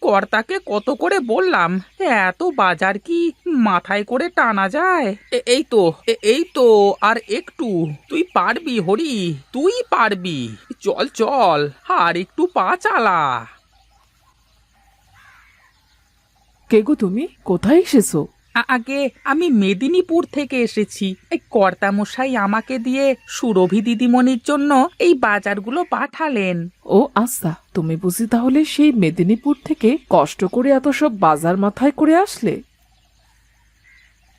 কর্তাকে কত করে বললাম, এত বাজার কি মাথায় করে টানা যায়? এই তো আর একটু। তুই পারবি হরি, তুই পারবি। চল চল, আর একটু পা চালা। কে গো তুমি? কোথায় এসেছো? আগে আমি মেদিনীপুর থেকে এসেছি। এই কর্তামশাই আমাকে দিয়ে সুরভি দিদিমণির জন্য এই বাজারগুলো পাঠালেন। ও আচ্ছা, তুমি বুঝি তাহলে সেই মেদিনীপুর থেকে কষ্ট করে এত সব বাজার মাথায় করে আসলে?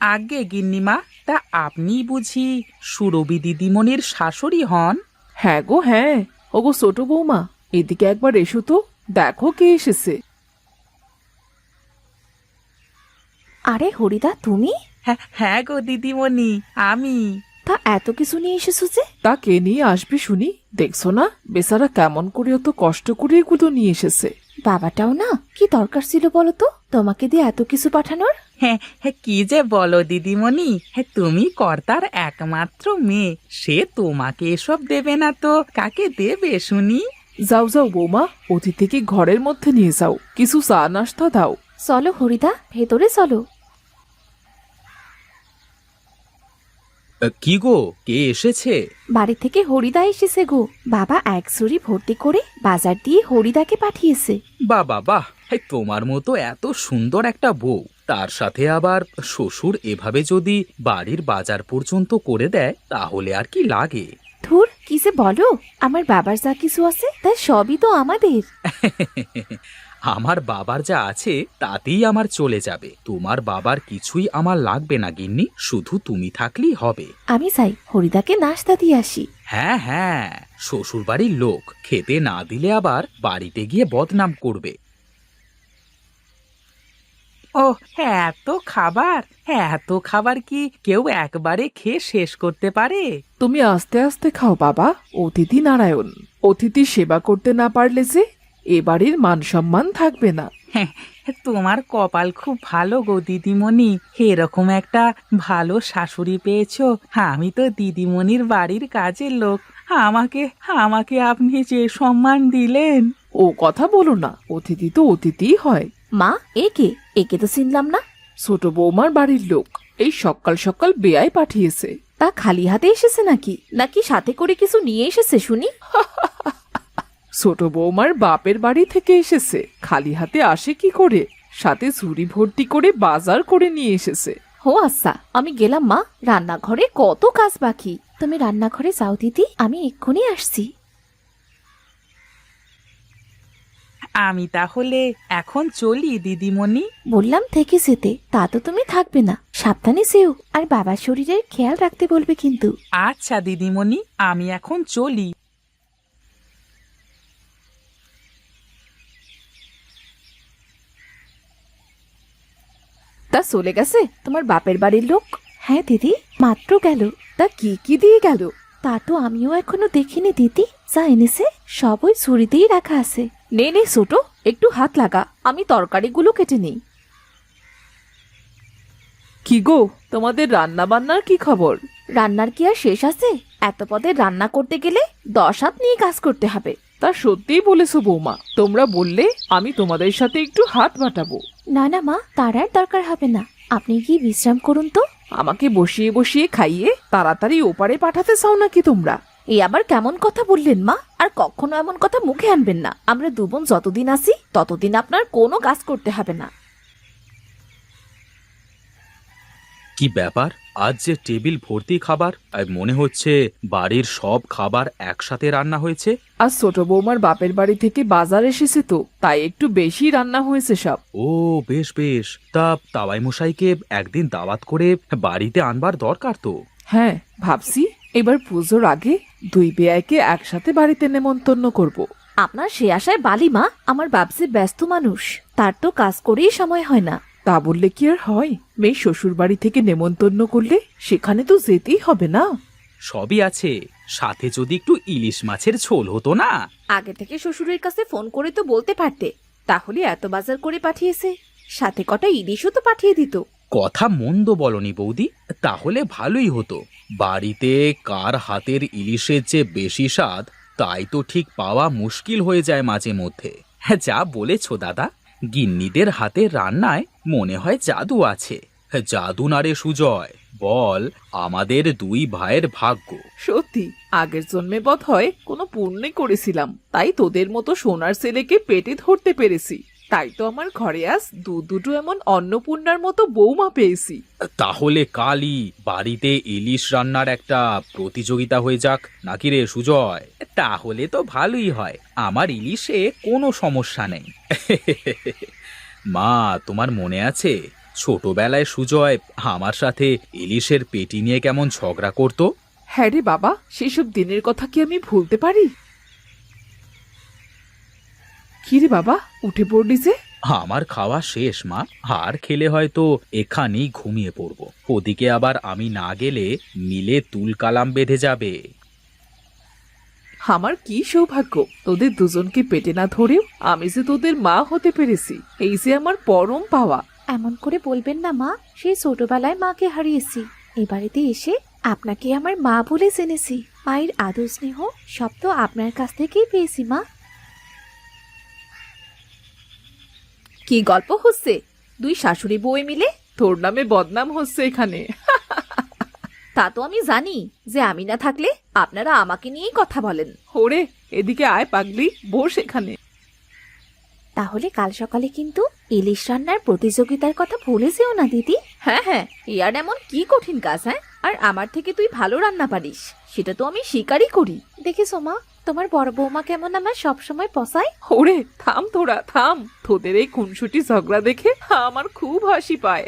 আগে গিন্নিমা, তা আপনি বুঝি সুরভি দিদিমণির শাশুড়ি হন? হ্যাঁ গো হ্যাঁ। ওগো ছোট বৌমা, এদিকে একবার এসো তো, দেখো কে এসেছে। আরে হরিদা, তুমি? হ্যাঁ হ্যাঁ গো দিদিমণি, আমি। তা এত কিছু নিয়ে এসেছো যে? তা কে নিয়ে আসবে শুনি? দেখছো না বেচারা কেমন করে অত কষ্ট করে এগুলো নিয়ে এসেছে। বাবাটাও না, কি দরকার ছিল বলো তো তোমাকে দিয়ে এত কিছু পাঠানোর? হ্যাঁ হ্যাঁ, কি যে বলো দিদিমণি, হ্যাঁ তুমি কর্তার একমাত্র মেয়ে, সে তোমাকে এসব দেবে না তো কাকে দেবে শুনি? যাও যাও বৌমা, অতিথিকে ঘরের মধ্যে নিয়ে যাও, কিছু চা নাস্তা দাও। চলো হরিদা, ভেতরে চলো। কি গো, কে এসেছে? বাড়ি থেকে হরিদা এসেছে গো। বাবা এক ঝুড়ি ভর্তি করে বাজার দিয়ে হরিদাকে পাঠিয়েছে। বাহ বাহ বাহ, এই তোমার মতো এত সুন্দর একটা বউ, তার সাথে আবার শ্বশুর এভাবে যদি বাড়ির বাজার পর্যন্ত করে দেয় তাহলে আর কি লাগে। ধুর, কি যে বলো, আমার বাবার যা কিছু আছে তার সবই তো আমাদের। আমার বাবার যা আছে তাতেই আমার চলে যাবে, তোমার বাবার কিছুই আমার লাগবে না গিন্নি, শুধু তুমি থাকলেই হবে। আমি চাই হরিদাকে নাস্তা দিয়ে আসি। হ্যাঁ হ্যাঁ, শ্বশুর বাড়ির লোক খেতে না দিলে আবার বাড়িতে গিয়ে বদনাম করবে। ও, এত খাবার, এত খাবার কি কেউ একবারে খেয়ে শেষ করতে পারে? তুমি আস্তে আস্তে খাও বাবা, অতিথি নারায়ণ। অতিথি সেবা করতে না পারলে যে এ বাড়ির মান সম্মান থাকবে না। হ্যাঁ, তোমার কপাল খুব ভালো গো দিদিমণি, এরকম একটা ভালো শাশুড়ি পেয়েছো। আমি তো দিদিমণির বাড়ির কাজের লোক, আমাকে আমাকে আপনি যে সম্মান দিলেন। ও কথা বলো না, অতিথি তো অতিথিই হয়। মা, একে একে তো চিনলাম না। ছোট বৌমার বাড়ির লোক, এই সকাল সকাল বেয়াই পাঠিয়েছে। তা খালি হাতে এসেছে নাকি নাকি সাথে করে কিছু নিয়ে এসেছে শুনি? ছোট বৌমার বাপের বাড়ি থেকে এসেছে, খালি হাতে আসে কি করে? সাথে ঝুড়ি ভর্তি করে বাজার করে নিয়ে এসেছে। ও আচ্ছা, আমি গেলাম মা, রান্নাঘরে কত কাজ বাকি। তুমি রান্নাঘরে যাও দিদি, আমি এক্ষুনি আসছি। আমি তাহলে এখন চলি দিদিমণি। বললাম থেকে যেতে, তা তো তুমি থাকবে না। সাবধানে যেও, আর বাবার শরীরের খেয়াল রাখতে বলবে কিন্তু। আচ্ছা দিদিমণি, আমি এখন চলি। তা চলে গেছে তোমার বাপের বাড়ির লোক? হ্যাঁ দিদি, মাত্র গেল। তা কি কি দিয়ে গেল? তা তো আমিও এখনো দেখিনি দিদি। যা এনেছে সব ওই ঝুড়িতেই রাখা আছে। নে নে ছোট, একটু হাত লাগা, আমি তরকারিগুলো কেটে নিই। কি গো, তোমাদের রান্না বান্নার কি খবর? রান্নার কি আর শেষ আছে? এত পদের রান্না করতে গেলে 10 হাত নিয়ে কাজ করতে হবে। তা সত্যিই বলেছো বৌমা, তোমরা বললে আমি তোমাদের সাথে একটু হাত বাটাবো। না না মা, তার আর দরকার হবে না। আপনি কি বিশ্রাম করুন তো। আমাকে বসিয়ে বসিয়ে খাইয়ে তাড়াতাড়ি ওপারে পাঠাতে চাও নাকি তোমরা? এই আবার কেমন কথা বললেন মা? আর কখনো এমন কথা মুখে আনবেন না। আমরা দু বোন যতদিন আছি ততদিন আপনার কোনো কাজ করতে হবে না। কি ব্যাপার, আজ যে টেবিল ভর্তি খাবার, আর মনে হচ্ছে বাড়ির সব খাবার একসাথে রান্না হয়েছে। আজ ছোট বৌমার বাপের বাড়ি থেকে বাজার এসেছে তো, তাই একটু বেশি রান্না হয়েছে সব। ও বেশ বেশ, তা তাওয়াই মশাইকে একদিন দাওয়াত করে বাড়িতে আনবার দরকার তো। হ্যাঁ, ভাবছি এবার পুজোর আগে দুই বেয়াইকে একসাথে বাড়িতে নেমন্তন্ন করব। আপনার সে আশায় বালি মা, আমার বাপসি ব্যস্ত মানুষ, তার তো কাজ করেই সময় হয় না। তা বললে কি আর হয়? মেয়ে শ্বশুর বাড়ি থেকে নেমন্তন্ন করলে সেখানে তো যেতেই হবে না? সবই আছে, সাথে যদি একটু ইলিশ মাছের ঝোল হতো না। আগে থেকে শ্বশুরের কাছে ফোন করে তো বলতে পারতে, তাহলে এত বাজার করে পাঠিয়েছে, সাথে কটা ইলিশও তো পাঠিয়ে দিত। কথা মন্দ বলনি বৌদি, তাহলে ভালোই হতো। বাড়িতে কার হাতের ইলিশের যে বেশি স্বাদ তাই তো ঠিক পাওয়া মুশকিল হয়ে যায় মাঝে মধ্যে। যা বলেছো দাদা, গিন্নিদের হাতে রান্নায় মনে হয় জাদু আছে। জাদু না রে সুজয়, বল আমাদের দুই ভাইয়ের ভাগ্য। সত্যি আগের জন্মে বোধ হয় কোনো পুণ্যে করেছিলাম, তাই তোদের মতো সোনার ছেলেকে পেটে ধরতে পেরেছি। তাই তো আমার ঘরে আজ দুটো এমন অন্নপূর্ণার মতো বৌমা পেয়েছি। তাহলে কালই বাড়িতে ইলিশ রান্নার একটা প্রতিযোগিতা হয়ে যাক নাকি রে সুজয়? তাহলে তো ভালোই হয়, আমার ইলিশে কোনো সমস্যা নেই। মা, তোমার মনে আছে ছোটবেলায় সুজয় আমার সাথে ইলিশের পেটি নিয়ে কেমন ঝগড়া করতো? হ্যাঁ রে বাবা, সেসব দিনের কথা কি আমি ভুলতে পারি? কি রে বাবা, উঠে পড়লি যে? আমার খাওয়া শেষ মা, আর খেলে হয়তো এখানেই ঘুমিয়ে পড়বো। ওদিকে আবার আমি না গেলে মিলে তুলকালাম বেঁধে যাবে। আমার কি সৌভাগ্য, তোদের দুজনকে পেটে না ধরেও আমি যে তোদের মা হতে পেরেছি, এই যে আমার পরম পাওয়া। এমন করে বলবেন না মা, সেই ছোটবেলায় মাকে হারিয়েছি, এ বাড়িতে এসে আপনাকে আমার মা বলে জেনেছি। মায়ের আদর স্নেহ সব তো আপনার কাছ থেকেই পেয়েছি মা। কি গল্প হচ্ছে দুই শাশুড়ি বউয়ে মিলে? তোর নামে বদনাম হচ্ছে এখানে। তা তো আমি জানি যে আমি না থাকলে আপনারা আমাকে নিয়েই কথা বলেন। ওরে, এদিকে আয় পাগলি, বস এখানে। তাহলে কাল সকালে কিন্তু ইলিশ রান্নার প্রতিযোগিতার কথা ভুলে যেও না দিদি। হ্যাঁ হ্যাঁ, ইয়ার এমন কি কঠিন কাজ? হ্যাঁ, আর আমার থেকে তুই ভালো রান্না পারিস, সেটা তো আমি স্বীকারই করি। দেখেছো মা, তোমার বড় বৌমা কেমন আমার সবসময় পসায়। ওরে থাম, তোরা থাম, তোদের এই খুনসুটি ঝগড়া দেখে আমার খুব হাসি পায়।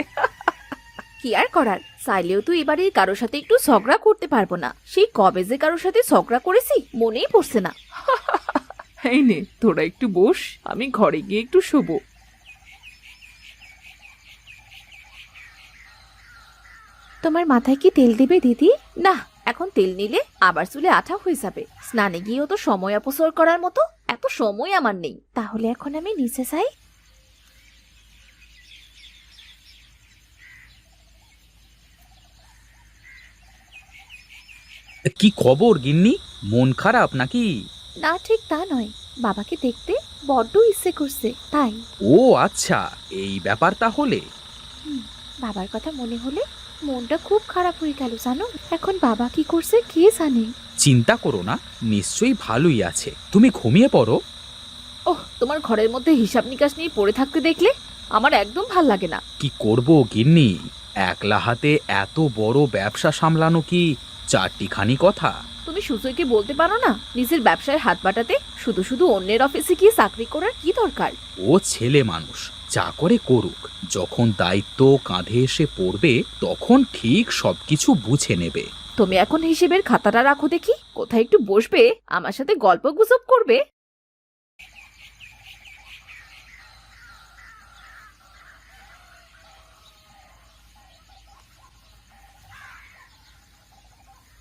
কি আর করার, চাইলেও তো এবারে কারোর সাথে একটু ঝগড়া করতে পারবো না। সেই কবে যে কারোর সাথে ঝগড়া করেছি মনেই পড়ছে না। এই নে, তোরা একটু বস, আমি ঘরে গিয়ে একটু শোবো। তোমার মাথায় কি তেল দিবে দিদি? না, এখন তেল নিলে আবার চুলে আঠা হয়ে যাবে। স্নানে গিয়েও তো সময় অপচয় করার মতো এত সময় আমার নেই। তাহলে এখন আমি নিচে যাই। কি খবর গিন্নি, মন খারাপ নাকি? না, ঠিক তা নয়, বাবাকে দেখতে বড্ড ইচ্ছে করছে তাই। ও আচ্ছা, এই ব্যাপার তাহলে। বাবার কথা মনে হলে মনটা খুব খারাপ হয়ে গেল জানো। এখন বাবা কি করছে কে জানে। চিন্তা করো না, নিশ্চয়ই ভালোই আছে, তুমি ঘুমিয়ে পড়ো। ওহ, তোমার ঘরের মধ্যে হিসাব নিকাশ নিয়ে পড়ে থাকতে দেখলে আমার একদম ভাল লাগে না। কি করব গিন্নি, একলা হাতে এত বড় ব্যবসা সামলানো কি চারটিখানি কথা? তুমি সুজয়কে বলতে পারো না নিজের ব্যবসায় হাত বাটাতে? শুধু শুধু অন্যের অফিসে গিয়ে চাকরি করার কি দরকার? ও ছেলে মানুষ, যা করে করুক, যখন দায়িত্ব কাঁধে এসে পড়বে তখন ঠিক সবকিছু বুঝে নেবে। তুমি এখন হিসেবের খাতাটা রাখো দেখি, কোথায় একটু বসবে আমার সাথে গল্প গুজব করবে।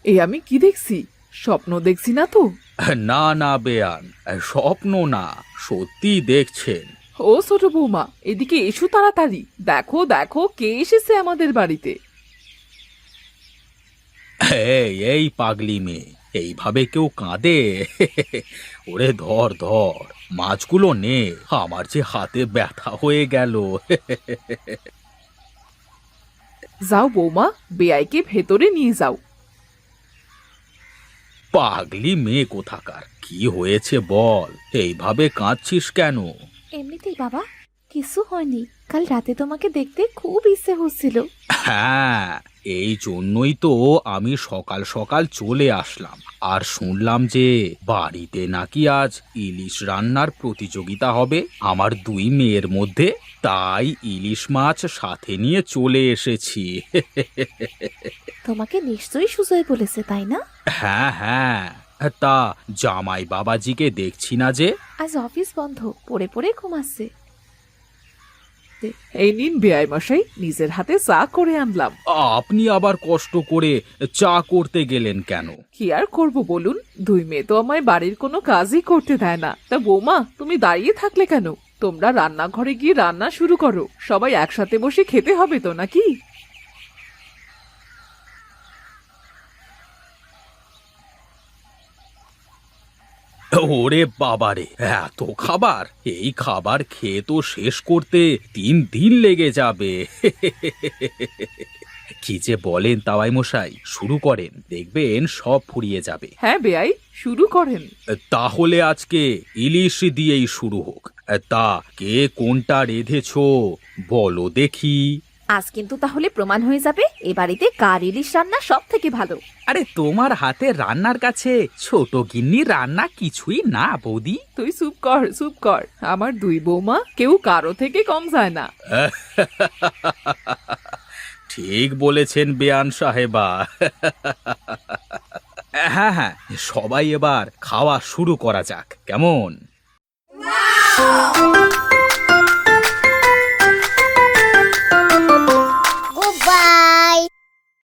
এই আমি কি দেখছি? স্বপ্ন দেখছি না তো? না না বেয়ান, স্বপ্ন না, সত্যি দেখছেন। ও ছোট বৌমা, এদিকে এসো তাড়াতাড়ি, দেখো দেখো কে এসেছে আমাদের বাড়িতে। এই পাগলি মেয়ে, এইভাবে কেউ কাঁদে? ওরে ধর ধর, মাছগুলো নে, আমার যে হাতে ব্যথা হয়ে গেল। যাও বৌমা, বেয়াইকে ভেতরে নিয়ে যাও। পাগলি মেয়ে কোথাকার, কি হয়েছে বল, এইভাবে কাঁদছিস কেন? এমনিতেই বাবা, কিছু হয়নি। কাল রাতে তোমাকে দেখতে খুব ইচ্ছে হচ্ছিল। হ্যাঁ, এই জন্যই তো আমি সকাল সকাল চলে আসলাম। আর শুনলাম যে বাড়িতে নাকি আজ ইলিশ রান্নার প্রতিযোগিতা হবে আমার দুই মেয়ের মধ্যে, তাই ইলিশ মাছ সাথে নিয়ে চলে এসেছি। তোমাকে নিশ্চয়ই সুজয় বলেছে তাই না? হ্যাঁ হ্যাঁ, তা জামাই বাবাজিকে দেখছি না যে? আজ অফিস বন্ধ, পড়ে পড়ে ঘুমাচ্ছে। এই নিন বেয়াই মশাই, নিজের হাতে চা করে আনলাম। আপনি আবার কষ্ট করে চা করতে গেলেন কেন? কি আর করব বলুন, দুই মেয়ে তো আমায় বাড়ির কোনো কাজই করতে দেয় না। তা বৌমা, তুমি দাঁড়িয়ে থাকলে কেন? তোমরা রান্নাঘরে গিয়ে রান্না শুরু করো, সবাই একসাথে বসে খেতে হবে তো নাকি? ওরে বাবারে, এত খাবার! এই খাবার খেয়ে তো শেষ করতে 3 দিন লেগে যাবে। কি যে বলেন তাওয়াই মশাই, শুরু করেন, দেখবেন সব ফুরিয়ে যাবে। হ্যাঁ বেয়াই, শুরু করেন। তাহলে আজকে ইলিশ দিয়েই শুরু হোক। তা কে কোনটা রেঁধেছো বলো দেখি। আজ কিন্তু তাহলে প্রমাণ হয়ে যাবে এ বাড়িতে কার ইলিশ রান্না সব থেকে ভালো। আরে তোমার হাতে রান্নার কাছে ছোট গিন্নি রান্না কিছুই না বৌদি। তুই চুপ কর, চুপ কর। আমার দুই বৌমা কেউ কারো থেকে কম যায় না। ঠিক বলেছেন বেয়ান সাহেবা। হ্যাঁ হ্যাঁ, সবাই এবার খাওয়া শুরু করা যাক, কেমন?